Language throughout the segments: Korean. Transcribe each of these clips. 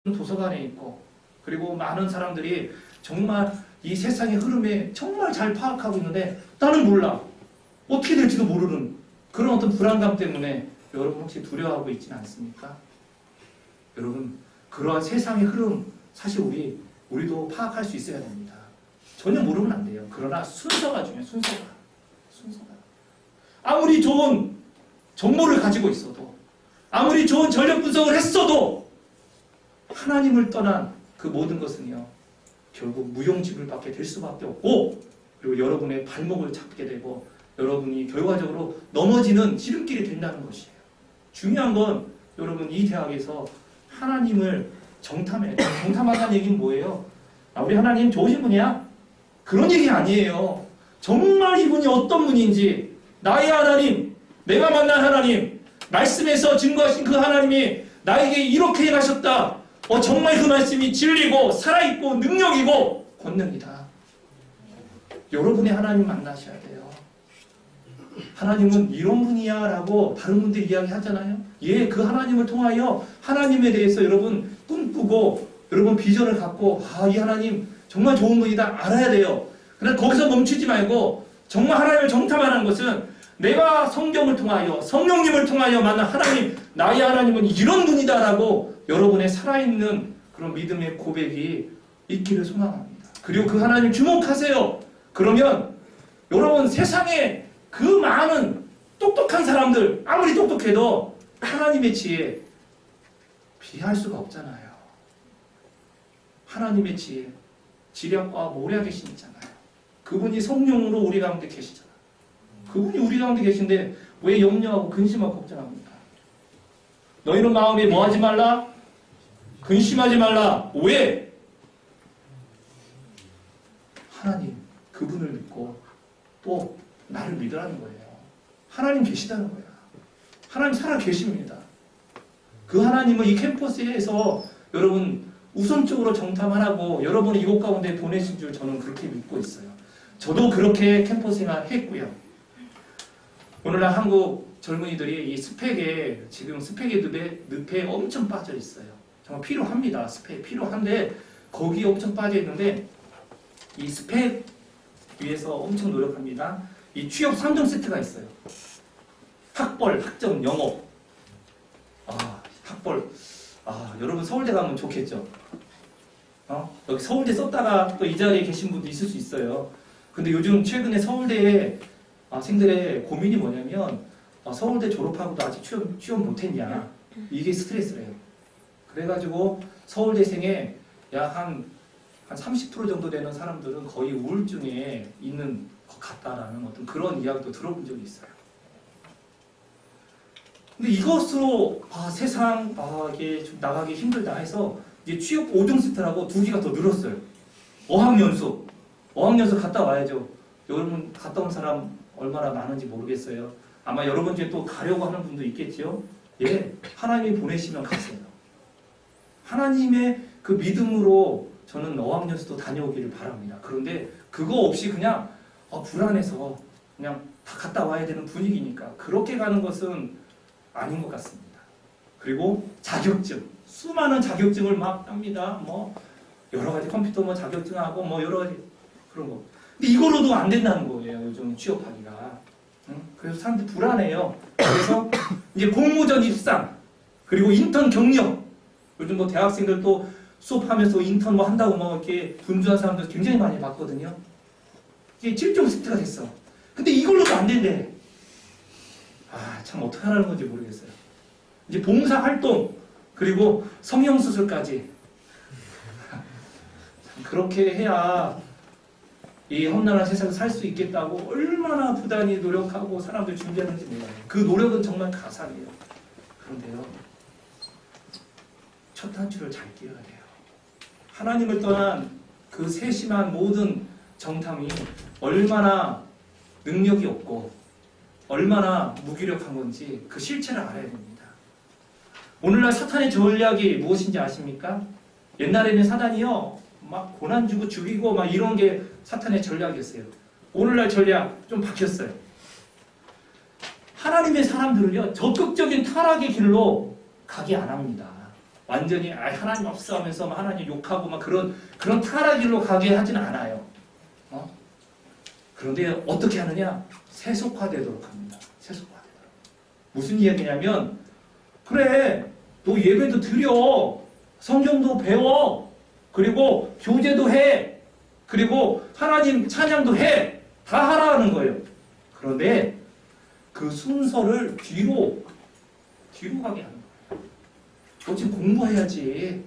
도서관에 있고, 그리고 많은 사람들이 정말 이 세상의 흐름에 정말 잘 파악하고 있는데 나는 몰라. 어떻게 될지도 모르는 그런 어떤 불안감 때문에 여러분 혹시 두려워하고 있지는 않습니까? 여러분, 그러한 세상의 흐름 사실 우리도 파악할 수 있어야 됩니다. 전혀 모르면 안 돼요. 그러나 순서가 중요해요. 순서가. 아무리 좋은 정보를 가지고 있어도, 아무리 좋은 전력 분석을 했어도 하나님을 떠난 그 모든 것은요, 결국 무용지물밖에 될 수밖에 없고, 그리고 여러분의 발목을 잡게 되고 여러분이 결과적으로 넘어지는 지름길이 된다는 것이에요. 중요한 건 여러분, 이 대학에서 하나님을 정탐해야 돼요. 정탐한다는 얘기는 뭐예요? 우리 하나님 좋으신 분이야? 그런 얘기 아니에요. 정말 이분이 어떤 분인지, 나의 하나님, 내가 만난 하나님, 말씀에서 증거하신 그 하나님이 나에게 이렇게 행하셨다. 정말 그 말씀이 진리고 살아있고 능력이고 권능이다. 여러분의 하나님 만나셔야 돼요. 하나님은 이런 분이야 라고 다른 분들 이야기하잖아요. 예, 그 하나님을 통하여 하나님에 대해서 여러분 꿈꾸고 여러분 비전을 갖고, 이 하나님 정말 좋은 분이다 알아야 돼요. 그러나 거기서 멈추지 말고 정말 하나님을 정탐하는 것은 내가 성경을 통하여 성령님을 통하여 만난 하나님, 나의 하나님은 이런 분이다 라고 여러분의 살아있는 그런 믿음의 고백이 있기를 소망합니다. 그리고 그 하나님 주목하세요. 그러면 여러분, 세상에 그 많은 똑똑한 사람들, 아무리 똑똑해도 하나님의 지혜 비할 수가 없잖아요. 하나님의 지혜, 지략과 모략의 신 있잖아요. 그분이 성령으로 우리 가운데 계시잖아요. 그분이 우리 가운데 계신데 왜 염려하고 근심하고 걱정합니까? 너희는 마음에 뭐 하지 말라? 근심하지 말라. 왜? 하나님, 그분을 믿고 또 나를 믿으라는 거예요. 하나님 계시다는 거예요. 하나님 살아 계십니다. 그 하나님은 이 캠퍼스에서 여러분 우선적으로 정탐하라고 여러분을 이곳 가운데 보내신 줄 저는 그렇게 믿고 있어요. 저도 그렇게 캠퍼스 생활 했고요. 오늘날 한국 젊은이들이 이 스펙에, 지금 스펙의 늪에 엄청 빠져 있어요. 정말 필요합니다. 스펙 필요한데 거기에 엄청 빠져 있는데, 이 스펙 위해서 엄청 노력합니다. 이 취업 3종 세트가 있어요. 학벌, 학점, 영어. 학벌. 여러분 서울대 가면 좋겠죠. 여기 서울대 썼다가 또 이 자리에 계신 분도 있을 수 있어요. 근데 요즘 최근에 서울대 학생들의 고민이 뭐냐면, 서울대 졸업하고도 아직 취업 못했냐. 이게 스트레스래요. 그래가지고 서울대생의 약 한 30% 정도 되는 사람들은 거의 우울증에 있는 것 같다라는 어떤 그런 이야기도 들어본 적이 있어요. 근데 이것으로 세상 이게 좀 나가기 힘들다 해서 이제 취업 5종 세트라고 2개가 더 늘었어요. 어학연수 갔다 와야죠. 여러분 갔다 온 사람 얼마나 많은지 모르겠어요. 아마 여러분 중에 또 가려고 하는 분도 있겠죠. 예, 하나님이 보내시면 가세요. 하나님의 그 믿음으로 저는 어학연수도 다녀오기를 바랍니다. 그런데 그거 없이 그냥 불안해서 그냥 다 갔다 와야 되는 분위기니까 그렇게 가는 것은 아닌 것 같습니다. 그리고 자격증, 수많은 자격증을 막 땁니다. 여러 가지 컴퓨터 자격증하고 여러 가지 그런 거. 근데 이거로도 안 된다는 거예요. 요즘 취업하기가. 그래서 사람들이 불안해요. 그래서 이제 공모전 입상, 그리고 인턴 경력. 요즘 대학생들도 수업하면서 인턴 한다고 이렇게 분주한 사람들 굉장히 많이 봤거든요. 이게 7종 세트가 됐어. 근데 이걸로도 안 된대. 참 어떻게 하라는 건지 모르겠어요. 이제 봉사활동, 그리고 성형수술까지. 그렇게 해야 이 험난한 세상을 살 수 있겠다고 얼마나 부단히 노력하고 사람들 준비하는지 몰라요. 그 노력은 정말 가상이에요. 그런데요, 첫 단추를 잘 끼워야 돼요. 하나님을 떠난 그 세심한 모든 정탐이 얼마나 능력이 없고 얼마나 무기력한 건지 그 실체를 알아야 됩니다. 오늘날 사탄의 전략이 무엇인지 아십니까? 옛날에는 사단이요, 막 고난 주고 죽이고 이런 게 사탄의 전략이었어요. 오늘날 전략 좀 바뀌었어요. 하나님의 사람들을요, 적극적인 타락의 길로 가게 안 합니다. 완전히 하나님 없어 하면서 막 하나님 욕하고 막 그런 타락길로 가게 하진 않아요. 그런데 어떻게 하느냐? 세속화되도록 합니다. 세속화되도록. 무슨 이야기냐면, 그래, 너 예배도 드려, 성경도 배워, 그리고 교제도 해, 그리고 하나님 찬양도 해, 다 하라는 거예요. 그런데 그 순서를 뒤로 가게 하는 거예요. 너 지금 공부해야지.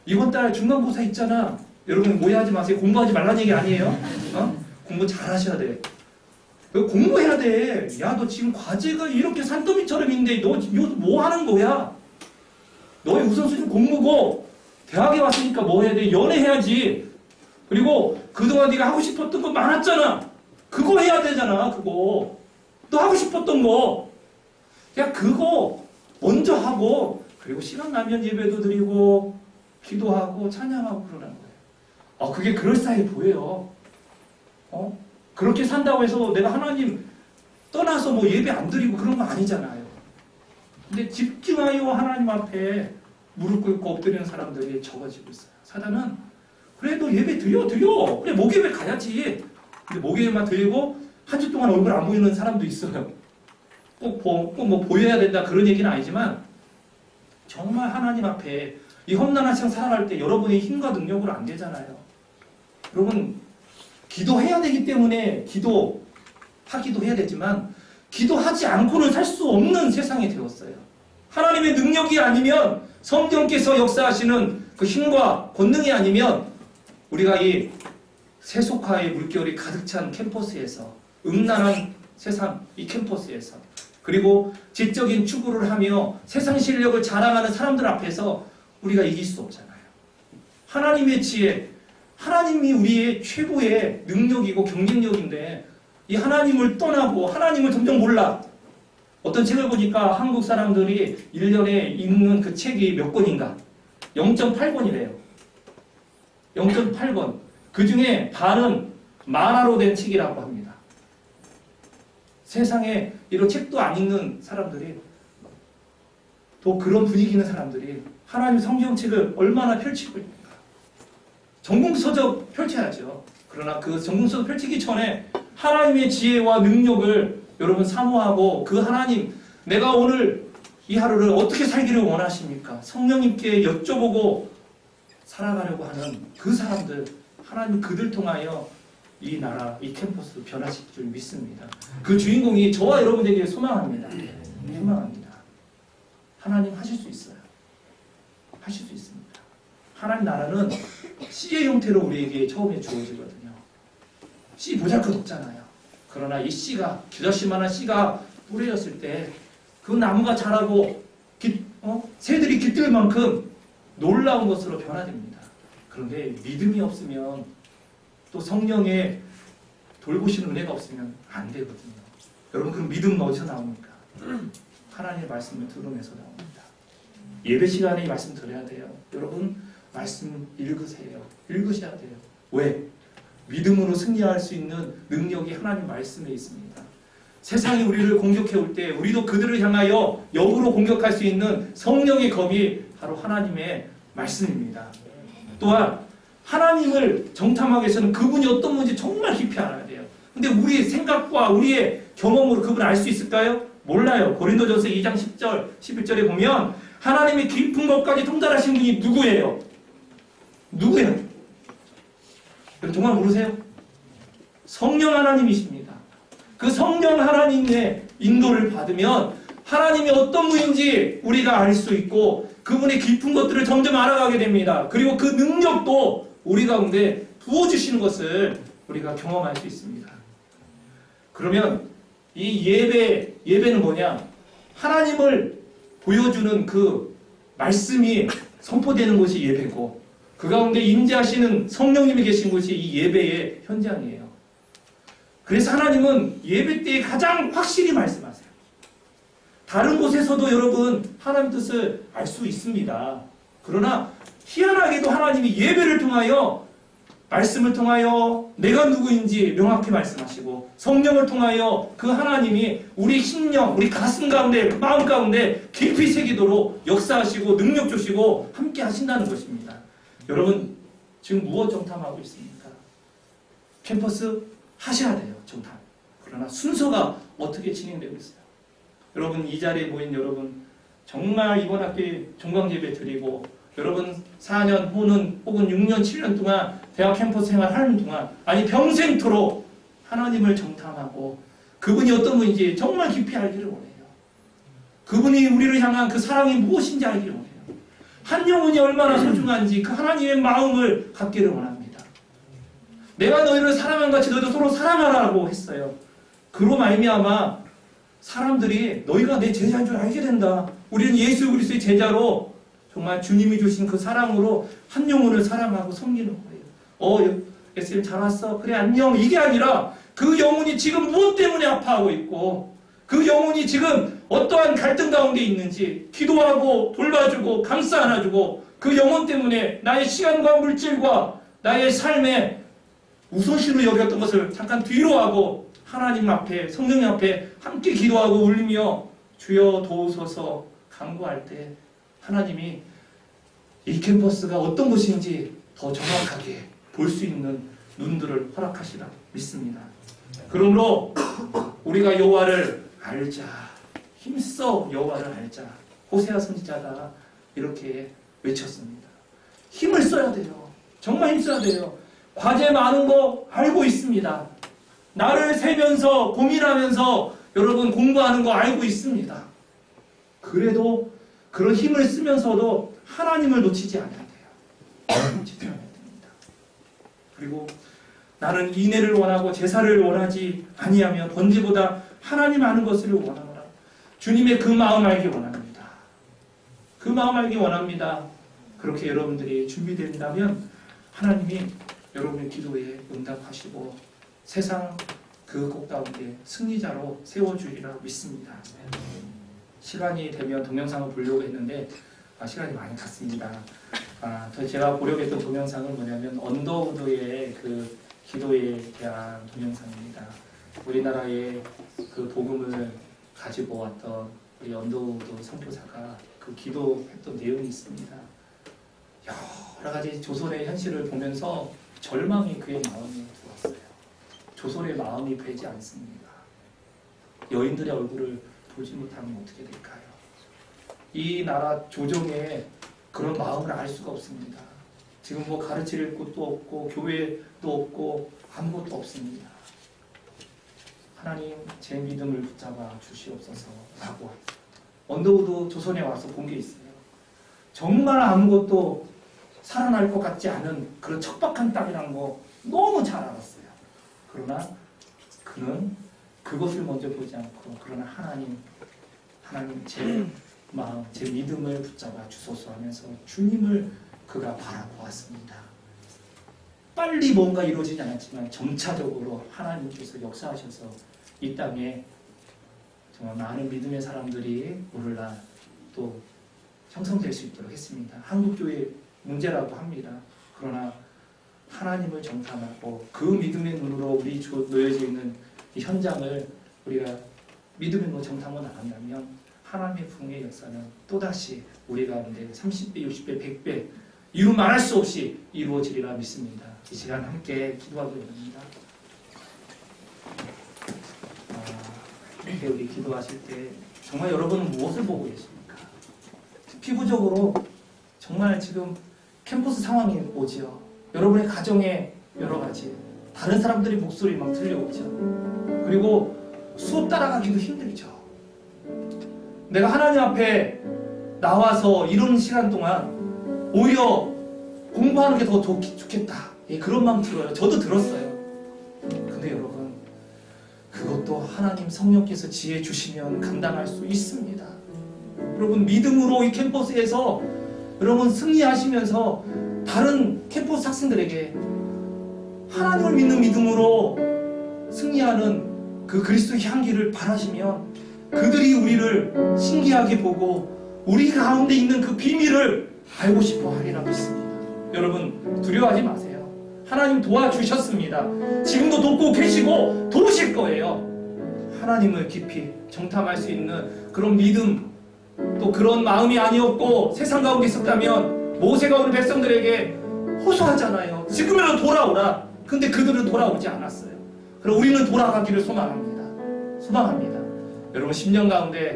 이번 달 중간고사 있잖아. 여러분 오해하지 마세요. 공부하지 말라는 얘기 아니에요. 공부 잘 하셔야 돼. 너 공부해야 돼. 야, 너 지금 과제가 이렇게 산더미처럼 있는데 너 뭐 하는 거야? 너의 우선순위 공부고, 대학에 왔으니까 뭐 해야 돼? 연애해야지. 그리고 그동안 네가 하고 싶었던 거 많았잖아. 그거 해야 되잖아. 그거. 너 하고 싶었던 거. 야, 그거 먼저 하고, 그리고 시간 나면 예배도 드리고 기도하고 찬양하고 그러는 거예요. 그게 그럴싸해 보여요. 그렇게 산다고 해서 내가 하나님 떠나서 뭐 예배 안 드리고 그런 거 아니잖아요. 근데 집중하여 하나님 앞에 무릎 꿇고 엎드리는 사람들이 적어지고 있어요. 사단은 그래 너 예배 드려. 그래 목요일에 가야지. 근데 목요일만 드리고 한 주 동안 얼굴 안 보이는 사람도 있어요. 꼭 뭐 보여야 된다 그런 얘기는 아니지만, 정말 하나님 앞에 이 험난한 세상 살아갈 때 여러분의 힘과 능력으로 안 되잖아요. 여러분 기도해야 되기 때문에 기도하기도 해야 되지만, 기도하지 않고는 살 수 없는 세상이 되었어요. 하나님의 능력이 아니면, 성령께서 역사하시는 그 힘과 권능이 아니면, 우리가 이 세속화의 물결이 가득 찬 캠퍼스에서, 음란한 세상 이 캠퍼스에서, 그리고 지적인 추구를 하며 세상 실력을 자랑하는 사람들 앞에서 우리가 이길 수 없잖아요. 하나님의 지혜, 하나님이 우리의 최고의 능력이고 경쟁력인데, 이 하나님을 떠나고 하나님을 점점 몰라. 어떤 책을 보니까 한국 사람들이 1년에 읽는 그 책이 몇 권인가? 0.8권이래요. 0.8권. 그 중에 반은 만화로 된 책이라고 합니다. 세상에 이런 책도 안 읽는 사람들이, 또 그런 분위기 있는 사람들이 하나님 성경책을 얼마나 펼치고 있는가. 전공서적 펼쳐야죠. 그러나 그 전공서적 펼치기 전에 하나님의 지혜와 능력을 여러분 사모하고, 그 하나님, 내가 오늘 이 하루를 어떻게 살기를 원하십니까? 성령님께 여쭤보고 살아가려고 하는 그 사람들, 하나님 그들 통하여 이 나라, 이 캠퍼스 변화시킬 줄 믿습니다. 그 주인공이 저와 여러분에게 소망합니다. 소망합니다. 하나님 하실 수 있어요. 하실 수 있습니다. 하나님 나라는 씨의 형태로 우리에게 처음에 주어지거든요. 씨 보잘것없잖아요. 그러나 이 씨가, 겨자씨만한 씨가 뿌려졌을 때 그 나무가 자라고 새들이 깃들 만큼 놀라운 것으로 변화됩니다. 그런데 믿음이 없으면, 또 성령의 돌보시는 은혜가 없으면 안 되거든요. 여러분 그럼 믿음은 어디서 나옵니까? 하나님의 말씀을 들으면서 나옵니다. 예배 시간에 이 말씀 들어야 돼요. 여러분 말씀 읽으세요. 읽으셔야 돼요. 왜? 믿음으로 승리할 수 있는 능력이 하나님 말씀에 있습니다. 세상이 우리를 공격해 올 때 우리도 그들을 향하여 역으로 공격할 수 있는 성령의 검이 바로 하나님의 말씀입니다. 또한 하나님을 정탐하기 위해서는 그분이 어떤 분인지 정말 깊이 알아야 돼요. 근데 우리의 생각과 우리의 경험으로 그분을 알 수 있을까요? 몰라요. 고린도전서 2장 10절, 11절에 보면 하나님의 깊은 것까지 통달하신 분이 누구예요? 누구예요? 여러분 정말 모르세요? 성령 하나님이십니다. 그 성령 하나님의 인도를 받으면 하나님이 어떤 분인지 우리가 알 수 있고, 그분의 깊은 것들을 점점 알아가게 됩니다. 그리고 그 능력도 우리 가운데 부어주시는 것을 우리가 경험할 수 있습니다. 그러면 이 예배는 뭐냐? 하나님을 보여주는 그 말씀이 선포되는 곳이 예배고, 그 가운데 임재하시는 성령님이 계신 곳이 이 예배의 현장이에요. 그래서 하나님은 예배 때에 가장 확실히 말씀하세요. 다른 곳에서도 여러분 하나님 뜻을 알 수 있습니다. 그러나 희한하게도 하나님이 예배를 통하여 말씀을 통하여 내가 누구인지 명확히 말씀하시고 성령을 통하여 그 하나님이 우리 심령, 우리 가슴 가운데, 마음 가운데 깊이 새기도록 역사하시고 능력 주시고 함께 하신다는 것입니다. 여러분 지금 무엇 정탐하고 있습니까? 캠퍼스 하셔야 돼요. 정탐. 그러나 순서가 어떻게 진행되고 있어요? 여러분 이 자리에 모인 여러분 정말 이번 학기에 종강예배 드리고 여러분 4년 혹은 6년 7년 동안 대학 캠퍼스 생활하는 동안 아니 평생토록 하나님을 정탐하고 그분이 어떤 분인지 정말 깊이 알기를 원해요. 그분이 우리를 향한 그 사랑이 무엇인지 알기를 원해요. 한 영혼이 얼마나 소중한지 그 하나님의 마음을 갖기를 원합니다. 내가 너희를 사랑한 같이 너희도 서로 사랑하라고 했어요. 그로 말미암아 사람들이 너희가 내 제자인 줄 알게 된다. 우리는 예수 그리스도의 제자로 정말 주님이 주신 그 사랑으로 한 영혼을 사랑하고 섬기는 거예요. 예수님 잘 왔어. 그래 안녕. 이게 아니라 그 영혼이 지금 무엇 때문에 아파하고 있고 그 영혼이 지금 어떠한 갈등 가운데 있는지 기도하고 돌봐주고 감싸 안아주고 그 영혼 때문에 나의 시간과 물질과 나의 삶에 우선시로 여겼던 것을 잠깐 뒤로 하고 하나님 앞에 성령 앞에 함께 기도하고 울며 주여 도우소서 간구할 때 하나님이 이 캠퍼스가 어떤 곳인지 더 정확하게 볼 수 있는 눈들을 허락하시라 믿습니다. 그러므로 우리가 여호와를 알자. 힘써 여호와를 알자. 호세아 선지자가 이렇게 외쳤습니다. 힘을 써야 돼요. 정말 힘써야 돼요. 과제 많은 거 알고 있습니다. 나를 세면서 고민하면서 여러분 공부하는 거 알고 있습니다. 그래도 그런 힘을 쓰면서도 하나님을 놓치지 않아야 돼요. 놓치지 않아야 됩니다. 그리고 나는 인애를 원하고 제사를 원하지 아니하며 번제보다 하나님 아는 것을 원하노라. 주님의 그 마음 알기 원합니다. 그 마음 알기 원합니다. 그렇게 여러분들이 준비된다면 하나님이 여러분의 기도에 응답하시고 세상 그 곳 가운데 승리자로 세워주리라 믿습니다. 시간이 되면 동영상을 보려고 했는데 시간이 많이 갔습니다. 제가 보려고 했던 동영상은 뭐냐면 언더우드의 그 기도에 대한 동영상입니다. 우리나라의 그 복음을 가지고 왔던 우리 언더우드 선교사가 그 기도했던 내용이 있습니다. 여러 가지 조선의 현실을 보면서 절망이 그의 마음에 들었어요. 조선의 마음이 배지 않습니다. 여인들의 얼굴을 보지 못하면 어떻게 될까요? 이 나라 조정의 그런 마음을 알 수가 없습니다. 지금 뭐 가르칠 곳도 없고 교회도 없고 아무것도 없습니다. 하나님 제 믿음을 붙잡아 주시옵소서 라고 언더우드 조선에 와서 본 게 있어요. 정말 아무것도 살아날 것 같지 않은 그런 척박한 땅이라는 거 너무 잘 알았어요. 그러나 그는 그것을 먼저 보지 않고 그러나 하나님 제 마음, 제 믿음을 붙잡아 주소서 하면서 주님을 그가 바라보았습니다. 빨리 뭔가 이루어지지 않았지만 점차적으로 하나님께서 역사하셔서 이 땅에 정말 많은 믿음의 사람들이 오늘날 또 형성될 수 있도록 했습니다. 한국교회 문제라고 합니다. 그러나 하나님을 정탐하고 그 믿음의 눈으로 우리 놓여져 있는 이 현장을 우리가 믿음으로 정탐하고 나간다면 하나님의 부흥의 역사는 또다시 우리 가운데 30배, 60배, 100배 이루 말할 수 없이 이루어지리라 믿습니다. 이 시간 함께 기도하기로 합니다. 이렇게 우리 기도하실 때 정말 여러분은 무엇을 보고 계십니까? 피부적으로 정말 지금 캠퍼스 상황이 오지요. 여러분의 가정에 여러 가지 다른 사람들의 목소리 막 들려오죠. 그리고 수업 따라가기도 힘들죠. 내가 하나님 앞에 나와서 이런 시간 동안 오히려 공부하는 게 더 좋겠다. 그런 마음 들어요. 저도 들었어요. 근데 여러분 그것도 하나님 성령께서 지혜 주시면 감당할 수 있습니다. 여러분 믿음으로 이 캠퍼스에서 여러분 승리하시면서 다른 캠퍼스 학생들에게 하나님을 믿는 믿음으로 승리하는 그 그리스도의 향기를 바라시면 그들이 우리를 신기하게 보고 우리 가운데 있는 그 비밀을 알고 싶어 하리라 믿습니다. 여러분 두려워하지 마세요. 하나님 도와주셨습니다. 지금도 돕고 계시고 도우실 거예요. 하나님을 깊이 정탐할 수 있는 그런 믿음, 또 그런 마음이 아니었고 세상 가운데 있었다면 모세가 우리 백성들에게 호소하잖아요. 지금이라도 돌아오라. 근데 그들은 돌아오지 않았어요. 그럼 우리는 돌아가기를 소망합니다. 여러분, 10년 가운데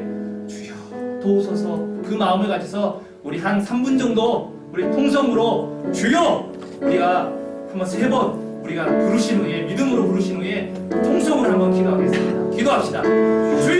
주여 도우소서, 그 마음을 가져서 우리 한 3분 정도 우리 통성으로 주여, 우리가 한번 3번 우리가 부르신 후에, 믿음으로 부르신 후에 통성으로 한번 기도하겠습니다. 기도합시다. 주여